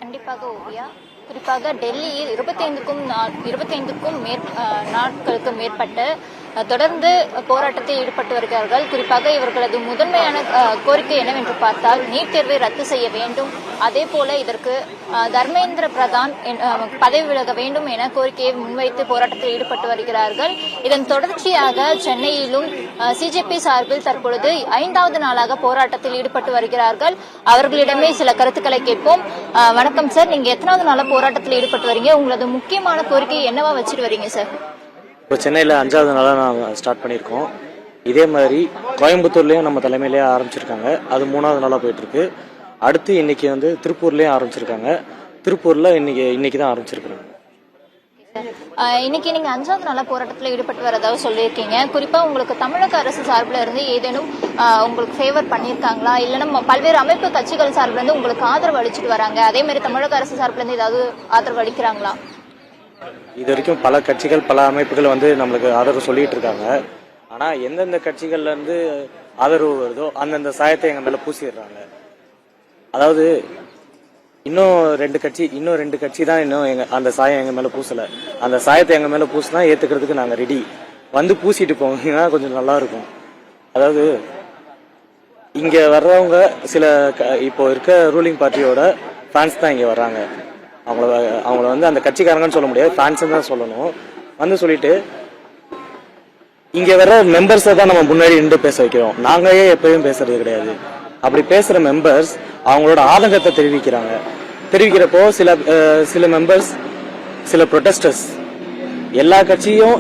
கண்டிப்பாக ஓவியா. குறிப்பாக டெல்லியில் 25க்கும் நாட்களுக்கு மேற்பட்டு தொடர்ந்து போராட்டத்தில் ஈடுபட்டு வருகிறார்கள். குறிப்பாக இவர்களது முதன்மையான கோரிக்கை என்னவென்று பார்த்தால் நீட் தேர்வை ரத்து செய்ய வேண்டும், அதே போல இதற்கு தர்மேந்திர பிரதான் பதவி விலக வேண்டும் என கோரிக்கையை முன்வைத்து போராட்டத்தில் ஈடுபட்டு வருகிறார்கள். இதன் தொடர்ச்சியாக சென்னையிலும் சிஜேபி சார்பில் தற்பொழுது 5வது நாளாக போராட்டத்தில் ஈடுபட்டு வருகிறார்கள். அவர்களிடமே சில கருத்துக்களை கேட்போம். வணக்கம் சார், நீங்க எத்தனாவது நாளா போராட்டத்தில் ஈடுபட்டு வரீங்க? உங்களது முக்கியமான கோரிக்கை என்னவா வச்சுட்டு வரீங்க சார்? இப்போ சென்னையில் 5வது நாளாக நான் ஸ்டார்ட் பண்ணியிருக்கோம். இதே மாதிரி கோயம்புத்தூர்லேயும் நம்ம தலைமையிலேயே ஆரம்பிச்சிருக்காங்க, அது 3வது நாளாக போயிட்டுருக்கு. அடுத்து இன்னைக்கு திருப்பூர்லேயும் ஆரம்பிச்சிருக்காங்க. திருப்பூரில் இன்னைக்கு தான் ஆரம்பிச்சிருக்காங்க. இன்னைக்கு நீங்க 5வது நாளா போராட்டத்தில் ஈடுபட்டு வரதாவது சொல்லியிருக்கீங்க. குறிப்பா உங்களுக்கு தமிழக அரசு சார்பில் இருந்து ஏதேனும் உங்களுக்கு ஃபேவர் பண்ணியிருக்காங்களா, இல்லைன்னா பல்வேறு அமைப்பு கட்சிகள் சார்பில் இருந்து உங்களுக்கு ஆதரவு அளிச்சுட்டு வராங்க, அதே மாதிரி தமிழக அரசு சார்பில் இருந்து ஏதாவது ஆதரவு அளிக்கிறாங்களா? இது வரைக்கும் பல கட்சிகள் பல அமைப்புகள் நம்மளுக்கு ஆதரவு சொல்லிட்டு இருக்காங்க. ஆனால் எந்தெந்த கட்சிகள்லேருந்து ஆதரவு வருதோ அந்தந்த சாயத்தை எங்கள் மேலே பூசிடுறாங்க. அதாவது இன்னும் ரெண்டு கட்சி தான் இன்னும் அந்த சாயம் எங்கள் மேலே பூசலை. அந்த சாயத்தை எங்கள் மேலே பூசினா ஏற்றுக்கிறதுக்கு நாங்கள் ரெடி. பூசிட்டு போங்கன்னா கொஞ்சம் நல்லா இருக்கும். அதாவது இங்கே வர்றவங்க சில இப்போ இருக்க ரூலிங் பார்ட்டியோட ஃபேன்ஸ் தான் இங்கே வர்றாங்க. அவங்கள அந்த கட்சிக்காரங்கன்னு சொல்ல முடியாது, ஃபேன்ஸ் தான் சொல்லணும். சொல்லிட்டு இங்க வர மெம்பர்ஸை தான் நம்ம முன்னாடி நின்று பேச வைக்கிறோம். நாங்களே எப்பயும் பேசுறது கிடையாது. அப்படி பேசுற மெம்பர்ஸ் அவங்களோட ஆதங்கத்தை தெரிவிக்கிறப்போ சில மெம்பர்ஸ், சில ப்ரொடெஸ்டர்ஸ் எல்லா கட்சியும்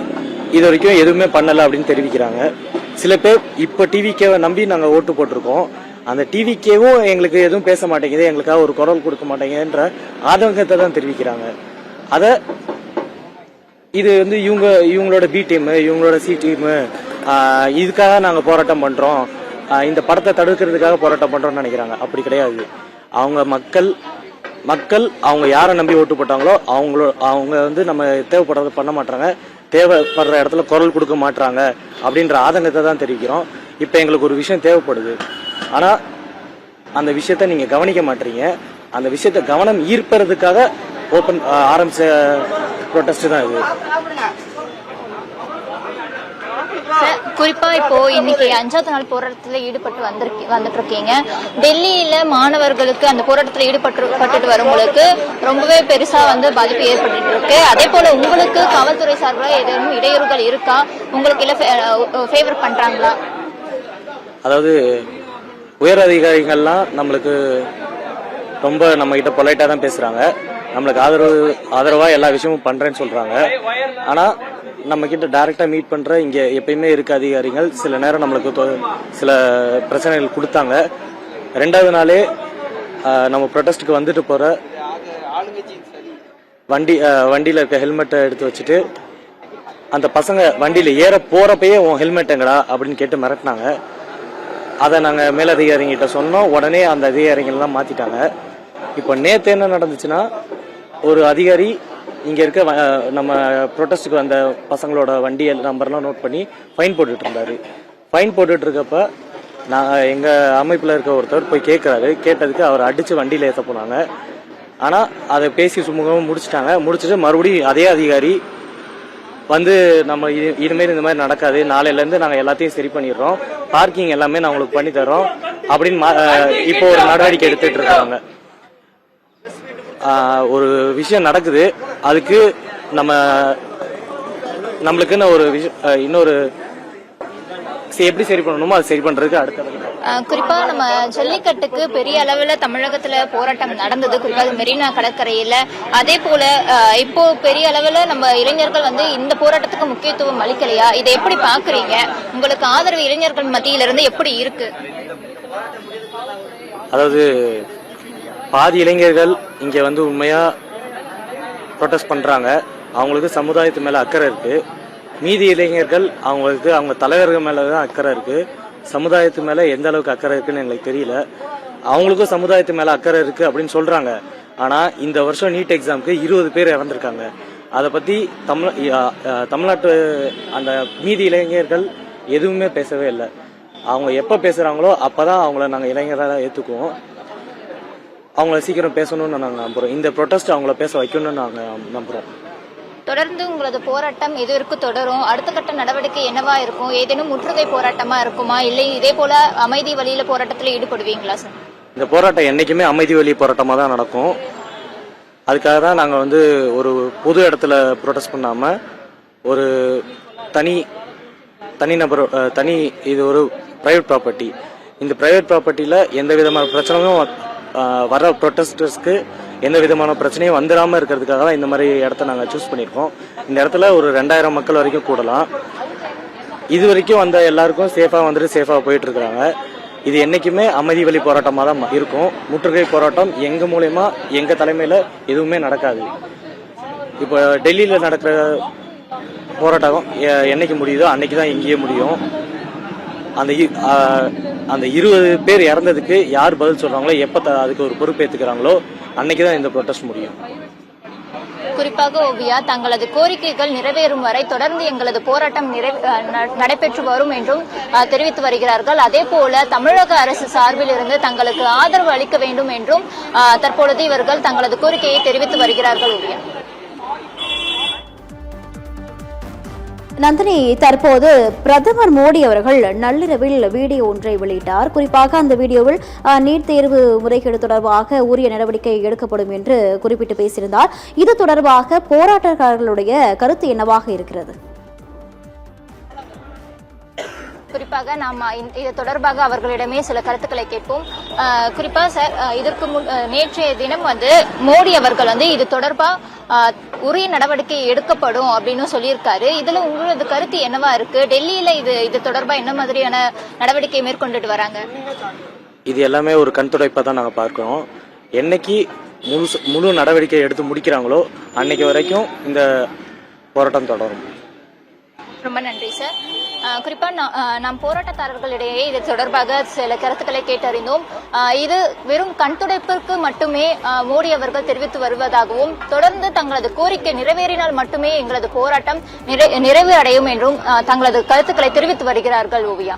இது வரைக்கும் எதுவுமே பண்ணல அப்படின்னு தெரிவிக்கிறாங்க. சில பேர் இப்ப டிவிக்கேவை நம்பி நாங்க ஓட்டு போட்டிருக்கோம், அந்த டிவிக்கேவும் எங்களுக்கு எதுவும் பேச மாட்டேங்குது, எங்களுக்காக ஒரு குரல் கொடுக்க மாட்டேங்குதுன்ற ஆதங்கத்தை தான் தெரிவிக்கிறாங்க. இது இவங்களோட பி டீம், இவங்களோட சி டீம், இதுக்காக நாங்க போராட்டம் பண்றோம், இந்த படத்தை தடுக்கிறதுக்காக போராட்டம் பண்றோம்னு நினைக்கிறாங்க. அப்படி கிடையாது. அவங்க மக்கள் அவங்க யாரை நம்பி ஓட்டு போட்டாங்களோ அவங்க நம்ம தேவைப்படுறத பண்ண மாட்டாங்க, தேவைப்படுற இடத்துல குரல் கொடுக்க மாட்டாங்க அப்படின்ற ஆதங்கத்தை தான் தெரிவிக்கிறோம். இப்ப எங்களுக்கு ஒரு விஷயம் தேவைப்படுது, ஆனா அந்த விஷயத்த நீங்க கவனிக்க மாட்டீங்க. அந்த விஷயத்த கவனம் ஈர்ப்பறதுக்காக ஆரம்பிச்ச ப்ரொடெஸ்ட் தான் இது. குறிப்பா இப்போ இன்னைக்கு 5வது நாள் போராட்டத்தில் ஈடுபட்டு வந்துட்டு இருக்கீங்க. டெல்லியில மாணவர்களுக்கு அந்த போராட்டத்தில் ஈடுபட்டு வரும்போது ரொம்பவே பெருசா பாதிப்பு ஏற்பட்டு இருக்கு. அதே போல உங்களுக்கு காவல்துறை சார்பில் ஏதேனும் இடையூறுகள் இருக்கா? உங்களுக்கு இல்ல ஃபேவர் பண்றாங்களா? அதாவது உயர் அதிகாரிகள்லாம் நம்மளுக்கு ரொம்ப நம்ம கிட்ட பொலைட்டா தான் பேசுறாங்க, நம்மளுக்கு ஆதரவா எல்லா விஷயமும் பண்றேன்னு சொல்றாங்க. ஆனா நம்ம கிட்ட டைரக்டா மீட் பண்ற இங்க எப்பயுமே இருக்க அதிகாரிகள் சில நேரம் நம்மளுக்கு சில பிரச்சனைகள் கொடுத்தாங்க. 2வது நாளே நம்ம ப்ரொடெஸ்டுக்கு வந்துட்டு போற வண்டியில இருக்க ஹெல்மெட்டை எடுத்து வச்சுட்டு அந்த பசங்க வண்டியில ஏற போறப்பயே உன் ஹெல்மெட் எங்கடா அப்படின்னு கேட்டு மிரட்டினாங்க. அதை நாங்க மேலதிகாரிகிட்ட சொன்னோம். உடனே அந்த அதிகாரிகள்லாம் மாத்திட்டாங்க. இப்போ நேத்து என்ன நடந்துச்சுன்னா, ஒரு அதிகாரி இங்க இருக்க நம்ம ப்ரொடெஸ்டுக்கு வந்த பசங்களோட வண்டி நம்பர்லாம் நோட் பண்ணி ஃபைன் போட்டுட்டு இருந்தாரு. ஃபைன் போட்டுட்டு இருக்கப்ப எங்க அமைப்புல இருக்க ஒருத்தர் போய் கேட்டதுக்கு அவர் அடிச்சு வண்டியில ஏற்ற போனாங்க. ஆனா அதை பேசி சுமூகமா முடிச்சுட்டு மறுபடியும் அதே அதிகாரி நம்ம இனிமேல் இந்த மாதிரி நடக்காது, நாளையில இருந்து நாங்க எல்லாத்தையும் சரி பண்ணிடுறோம், பார்க்கிங் எல்லாமே நான் உங்களுக்கு பண்ணி தரோம் அப்படின்னு இப்போ ஒரு நடவடிக்கை எடுத்துட்டு இருக்காங்க. ஒரு விஷயம் நடக்குது, அதுக்கு நம்மளுக்குன்னு ஒரு விஷயம் இன்னொரு எப்படி சரி பண்ணணுமோ அது சரி பண்றதுக்கு அடுத்த குறிப்பா நம்ம ஜல்லிக்கட்டுக்கு பெரிய அளவுல தமிழகத்துல போராட்டம் நடந்தது, குறிப்பாக மெரினா கடற்கரையில. அதே போல இப்போ பெரிய அளவுல நம்ம இளைஞர்கள் இந்த போராட்டத்துக்கு முக்கியத்துவம் அளிக்கலையா? இதை எப்படி பாக்குறீங்க? உங்களுக்கு ஆதரவு இளைஞர்கள் மத்தியில இருந்து எப்படி இருக்கு? அதாவது பாதி இளைஞர்கள் இங்க உண்மையா ப்ரொடெஸ்ட் பண்றாங்க, அவங்களுக்கு சமுதாயத்து மேல அக்கறை இருக்கு. மீதி இளைஞர்கள் அவங்க தலைவர்கள் மேலதான் அக்கறை இருக்கு, சமுதாயத்து மேல எந்த அளவுக்கு அக்கறை இருக்குன்னு எங்களுக்கு தெரியல. அவங்களுக்கும் சமுதாயத்து மேல அக்கறை இருக்கு அப்படின்னு சொல்றாங்க. ஆனா இந்த வருஷம் நீட் எக்ஸாமுக்கு 20 பேர் இறந்திருக்காங்க. அதை பத்தி தமிழ்நாட்டு அந்த மீதி இளைஞர்கள் எதுவுமே பேசவே இல்லை. அவங்க எப்ப பேசுறாங்களோ அப்பதான் அவங்கள நாங்க இளைஞராக ஏத்துக்குவோம். அவங்கள சீக்கிரம் பேசணும்னு நாங்கள் நம்புகிறோம். இந்த ப்ரொட்டஸ்ட் அவங்கள பேச வைக்கணும்னு நாங்கள் நம்புகிறோம். தொடர்ந்து உங்களது போராட்டம் எது வரைக்கும் தொடரும்? அடுத்த கட்ட நடவடிக்கை என்னவா இருக்கும்? ஏதேனும் முற்றுகை போராட்டமா இருக்குமா, இல்லை இதே போல அமைதி வழியில போராட்டத்தில் ஈடுபடுவீங்களா சார்? இந்த போராட்டம் என்னைக்குமே அமைதி வழி போராட்டமாக தான் நடக்கும். அதுக்காக தான் நாங்கள் வந்து ஒரு பொது இடத்துல ப்ரொடெஸ்ட் பண்ணாமல் ஒரு தனிநபர் இது ஒரு பிரைவேட் ப்ராப்பர்ட்டி. இந்த பிரைவேட் ப்ராப்பர்ட்டியில் எந்த விதமான பிரச்சனையும் வர ப்ரொட்டஸ்டர்ஸ்க்கு எந்த விதமான பிரச்சனையும் வந்துடாமல் இருக்கிறதுக்காக தான் இந்த மாதிரி இடத்த நாங்கள் சூஸ் பண்ணியிருக்கோம். இந்த இடத்துல ஒரு 2000 மக்கள் வரைக்கும் கூடலாம். இது வரைக்கும் வந்த எல்லாருக்கும் சேஃபாக வந்துட்டு சேஃபாக போயிட்டு இருக்கிறாங்க. இது என்னைக்குமே அமைதி வழி போராட்டமாக தான் இருக்கும். முற்றுகை போராட்டம் எங்கள் மூலயமா எங்கள் தலைமையில் எதுவுமே நடக்காது. இப்போ டெல்லியில் நடக்கிற போராட்டம் என்னைக்கு முடியுதோ அன்னைக்கு தான் இங்கேயே முடியும். அந்த 20 பேர் இறந்ததுக்கு யார் பதில் சொல்றாங்களோ, எப்போ அதுக்கு ஒரு பொறுப்பேற்றுக்கிறாங்களோ அன்னைக்கு தான் இந்த ப்ரொட்டஸ்ட் முடியும். குறிப்பாக ஓவியா, தங்களது கோரிக்கைகள் நிறைவேறும் வரை தொடர்ந்து எங்களது போராட்டம் நடைபெற்று வரும் என்றும் தெரிவித்து வருகிறார்கள். அதே போல தமிழக அரசு சார்பில் இருந்து தங்களுக்கு ஆதரவு அளிக்க வேண்டும் என்றும் தற்பொழுது இவர்கள் தங்களது கோரிக்கையை தெரிவித்து வருகிறார்கள். ஓவியா நந்தினி, தற்போது பிரதமர் மோடி அவர்கள் நள்ளிரவில் வீடியோ ஒன்றை வெளியிட்டார். குறிப்பாக அந்த வீடியோவில் நீட் தேர்வு முறைகேடு தொடர்பாக உரிய நடவடிக்கை எடுக்கப்படும் என்று குறிப்பிட்டு பேசியிருந்தார். இது தொடர்பாக போராட்டக்காரர்களுடைய கருத்து என்னவாக இருக்கிறது? குறிப்பாக நாம் இது தொடர்பாக அவர்களிடமே சில கருத்துக்களை கேட்போம். குறிப்பா சார், இதற்கு நேற்றைய தினம் மோடி அவர்கள் இது தொடர்பா உரிய நடவடிக்கை எடுக்கப்படும் அப்படின்னு சொல்லியிருக்காரு. இதுல உங்களது கருத்து என்னவா இருக்கு? டெல்லியில இது தொடர்பா என்ன மாதிரியான நடவடிக்கை மேற்கொண்டுட்டு வராங்க? இது எல்லாமே ஒரு கண் துடைப்பா தான் நாங்கள் பார்க்கிறோம். என்னைக்கு முழு நடவடிக்கை எடுத்து முடிக்கிறாங்களோ அன்னைக்கு வரைக்கும் இந்த போராட்டம் தொடரும். ரொம்ப நன்றி சார். குறிப்பா நாம் போராட்டக்காரர்களிடையே இது தொடர்பாக சில கருத்துக்களை கேட்டறிந்தோம். இது வெறும் கண்துடைப்பிற்கு மட்டுமே மோடி அவர்கள் தெரிவித்து வருவதாகவும், தொடர்ந்து தங்களது கோரிக்கை நிறைவேறினால் மட்டுமே எங்களது போராட்டம் நிறைவு அடையும் என்றும் தங்களது கருத்துக்களை தெரிவித்து வருகிறார்கள். ஓவியா.